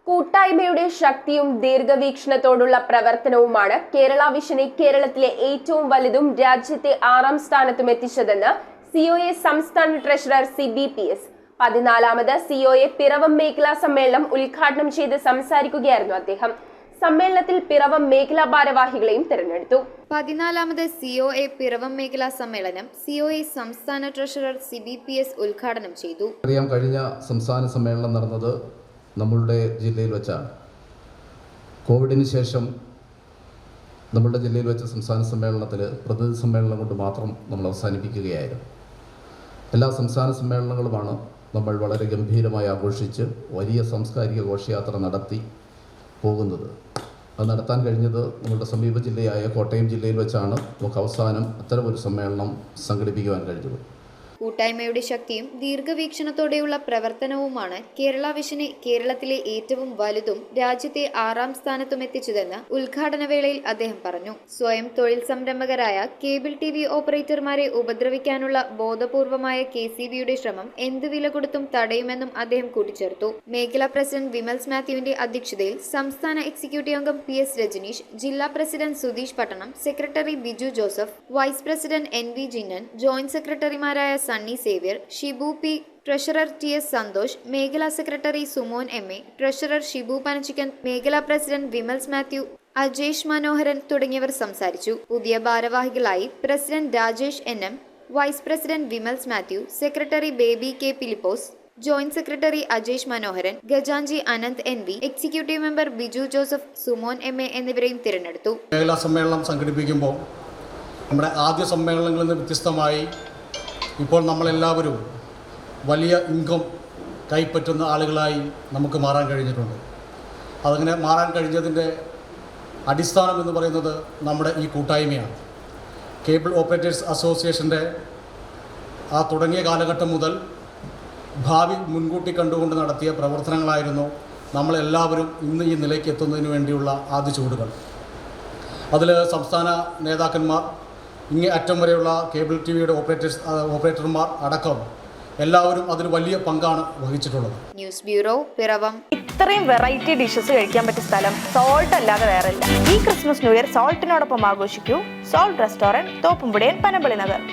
കൂട്ടായ്മയുടെ ശക്തിയും ദീർഘവീക്ഷണത്തോടുള്ള പ്രവർത്തനവുമാണ് കേരള വിഷനെ കേരളത്തിലെ ഏറ്റവും വലുതും രാജ്യത്തെ 6ാം സ്ഥാനത്തും എത്തിച്ചതെന്ന് സിഒഎ സംസ്ഥാന ട്രഷറർ CBPS 14ാമത് സിഒഎ പിറവം മേഖലാ സമ്മേളനം ഉദ്ഘാടനം ചെയ്ത് സംസാരിക്കുകയായിരുന്നു അദ്ദേഹം. സമ്മേളനത്തിൽ പിറവം മേഖലാ ഭാരവാഹികളെയും തിരഞ്ഞെടുത്തു. 14ാമത് സിഒഎ പിറവം മേഖലാ സമ്മേളനം സിഒഎ സംസ്ഥാന ട്രഷറർ CBPS ഉദ്ഘാടനം ചെയ്തു. കഴിഞ്ഞ സംസ്ഥാന സമ്മേളനം നടന്നത് നമ്മളുടെ ജില്ലയിൽ വെച്ചാണ്. കോവിഡിന് ശേഷം നമ്മളുടെ ജില്ലയിൽ വെച്ച സംസ്ഥാന സമ്മേളനത്തിൽ പ്രതിനിധി സമ്മേളനം കൊണ്ട് മാത്രം നമ്മൾ അവസാനിപ്പിക്കുകയായിരുന്നു. എല്ലാ സംസ്ഥാന സമ്മേളനങ്ങളുമാണ് നമ്മൾ വളരെ ഗംഭീരമായി ആഘോഷിച്ച് വലിയ സാംസ്കാരിക ഘോഷയാത്ര നടത്തി പോകുന്നത്. അത് നടത്താൻ കഴിഞ്ഞത് നമ്മുടെ സമീപ ജില്ലയായ കോട്ടയം ജില്ലയിൽ വെച്ചാണ് നമുക്ക് അവസാനം അത്തരമൊരു സമ്മേളനം സംഘടിപ്പിക്കുവാൻ കഴിഞ്ഞത്. കൂട്ടായ്മയുടെ ശക്തിയും ദീർഘവീക്ഷണത്തോടെയുള്ള പ്രവർത്തനവുമാണ് കേരള വിഷനെ കേരളത്തിലെ ഏറ്റവും വലുതും രാജ്യത്തെ 6ാം സ്ഥാനത്തും എത്തിച്ചതെന്ന് ഉദ്ഘാടന വേളയിൽ അദ്ദേഹം പറഞ്ഞു. സ്വയം തൊഴിൽ സംരംഭകരായ കേബിൾ TV ഓപ്പറേറ്റർമാരെ ഉപദ്രവിക്കാനുള്ള ബോധപൂർവമായ KCBയുടെ ശ്രമം എന്ത് വില കൊടുത്തും തടയുമെന്നും അദ്ദേഹം കൂട്ടിച്ചേർത്തു. മേഖലാ പ്രസിഡന്റ് വിമൽസ് മാത്യുവിന്റെ അധ്യക്ഷതയിൽ സംസ്ഥാന എക്സിക്യൂട്ടീവ് അംഗം PS രജനീഷ്, ജില്ലാ president Sudheesh Pattanam, secretary Biju Joseph, vice president NV Jinnan, joint സെക്രട്ടറിമാരായ Sunny Xavier, Shibu P, treasurer TS Santhosh, മേഖലാ secretary Sumon MA, treasurer Shibu Panachikkan, മേഖലാ പ്രസിഡന്റ് വിമൽസ് മാത്യു, അജേഷ് മനോഹരൻ തുടങ്ങിയവർ സംസാരിച്ചു. പുതിയ ഭാരവാഹികളായി president Rajesh NM, vice president Vimals Mathew, secretary Baby K Philipose, joint secretary Ajesh Manoharan, ഖജാൻജി Ananth NV, executive member Biju Joseph, Sumon MA എന്നിവരെയും തിരഞ്ഞെടുത്തു. മേഖലാ സമ്മേളനം സംഘടിപ്പിക്കുമ്പോൾ നമ്മുടെ ആദ്യ സമ്മേളനങ്ങളിൽ നിന്ന് വ്യത്യസ്തമായി ഇപ്പോൾ നമ്മളെല്ലാവരും വലിയ ഇൻകം കൈപ്പറ്റുന്ന ആളുകളായി നമുക്ക് മാറാൻ കഴിഞ്ഞിട്ടുണ്ട്. അതങ്ങനെ മാറാൻ കഴിഞ്ഞതിൻ്റെ അടിസ്ഥാനം എന്ന് പറയുന്നത് നമ്മുടെ ഈ കൂട്ടായ്മയാണ്. കേബിൾ ഓപ്പറേറ്റേഴ്സ് അസോസിയേഷൻ്റെ ആ തുടങ്ങിയ കാലഘട്ടം മുതൽ ഭാവി മുൻകൂട്ടി കണ്ടുകൊണ്ട് നടത്തിയ പ്രവർത്തനങ്ങളായിരുന്നു നമ്മളെല്ലാവരും ഇന്ന് ഈ നിലയ്ക്ക് എത്തുന്നതിന് വേണ്ടിയുള്ള ആദ്യ ചുവടുകൾ. അതിൽ സംസ്ഥാന നേതാക്കന്മാർ, ഇങ്ങേ അറ്റം വരെയുള്ള കേബിൾ TVയുടെ ഓപ്പറേറ്റർമാർ അടക്കം എല്ലാവരും അതിൽ വലിയ പങ്കാണ് വഹിച്ചിട്ടുള്ളത്. News bureau, Piravom. ഇത്രയും വെറൈറ്റി ഡിഷസ് കഴിക്കാൻ പറ്റിയ സ്ഥലം സോൾട്ട് അല്ലാതെ വേറില്ല. ഈ ക്രിസ്മസ് ന്യൂ ഇയർ സോൾട്ടിനോടൊപ്പം ആഘോഷിക്കൂ. സോൾട്ട് റെസ്റ്റോറന്റ്, തോപ്പുംപുടിയൻ, പനമ്പള്ളി നഗർ.